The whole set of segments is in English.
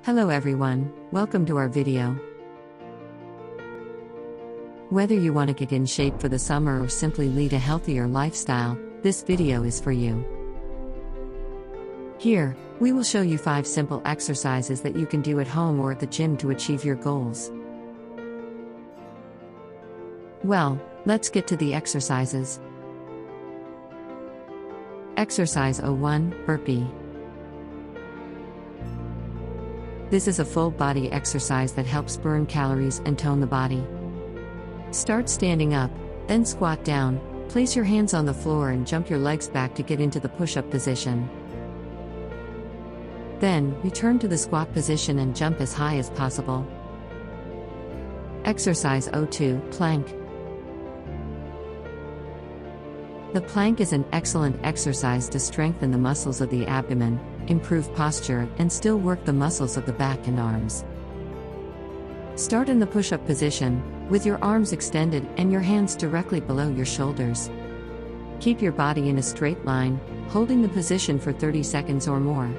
Hello everyone, welcome to our video. Whether you want to get in shape for the summer or simply lead a healthier lifestyle, this video is for you. Here, we will show you 5 simple exercises that you can do at home or at the gym to achieve your goals. Well, let's get to the exercises. Exercise 01, Burpee. This is a full body exercise that helps burn calories and tone the body. Start standing up, then squat down, place your hands on the floor and jump your legs back to get into the push-up position. Then, return to the squat position and jump as high as possible. Exercise 02, Plank. The plank is an excellent exercise to strengthen the muscles of the abdomen, improve posture, and still work the muscles of the back and arms. Start in the push-up position, with your arms extended and your hands directly below your shoulders. Keep your body in a straight line, holding the position for 30 seconds or more.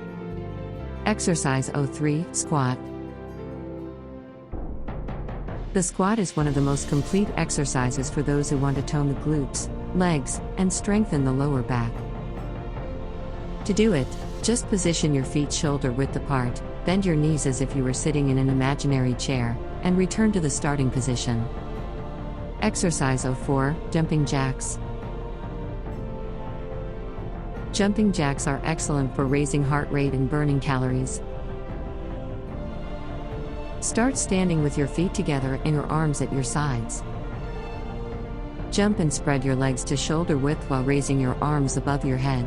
Exercise 03, Squat. The squat is one of the most complete exercises for those who want to tone the glutes, legs, and strengthen the lower back. To do it, just position your feet shoulder width apart, bend your knees as if you were sitting in an imaginary chair, and return to the starting position. Exercise 04, Jumping Jacks. Jumping jacks are excellent for raising heart rate and burning calories. Start standing with your feet together and your arms at your sides. Jump and spread your legs to shoulder width while raising your arms above your head.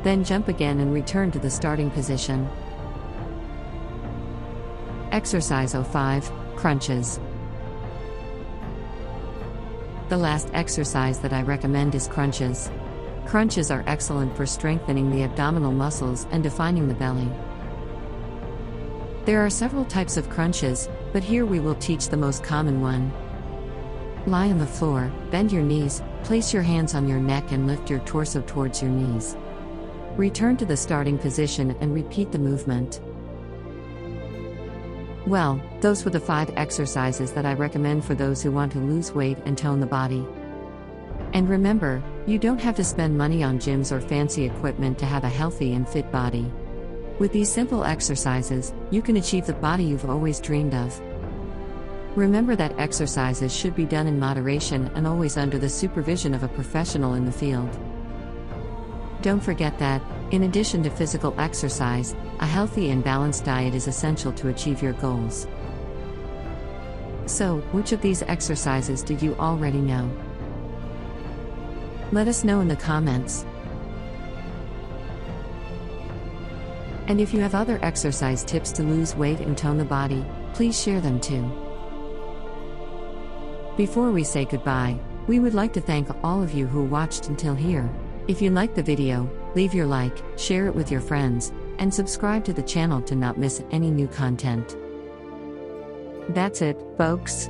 Then jump again and return to the starting position. Exercise 05, Crunches. The last exercise that I recommend is crunches. Crunches are excellent for strengthening the abdominal muscles and defining the belly. There are several types of crunches, but here we will teach the most common one. Lie on the floor, bend your knees, place your hands on your neck and lift your torso towards your knees. Return to the starting position and repeat the movement. Well, those were the 5 exercises that I recommend for those who want to lose weight and tone the body. And remember, you don't have to spend money on gyms or fancy equipment to have a healthy and fit body. With these simple exercises, you can achieve the body you've always dreamed of. Remember that exercises should be done in moderation and always under the supervision of a professional in the field. Don't forget that, in addition to physical exercise, a healthy and balanced diet is essential to achieve your goals. So, which of these exercises did you already know? Let us know in the comments. And if you have other exercise tips to lose weight and tone the body, please share them too. Before we say goodbye, we would like to thank all of you who watched until here. If you liked the video, leave your like, share it with your friends, and subscribe to the channel to not miss any new content. That's it, folks.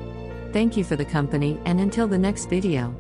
Thank you for the company, and until the next video.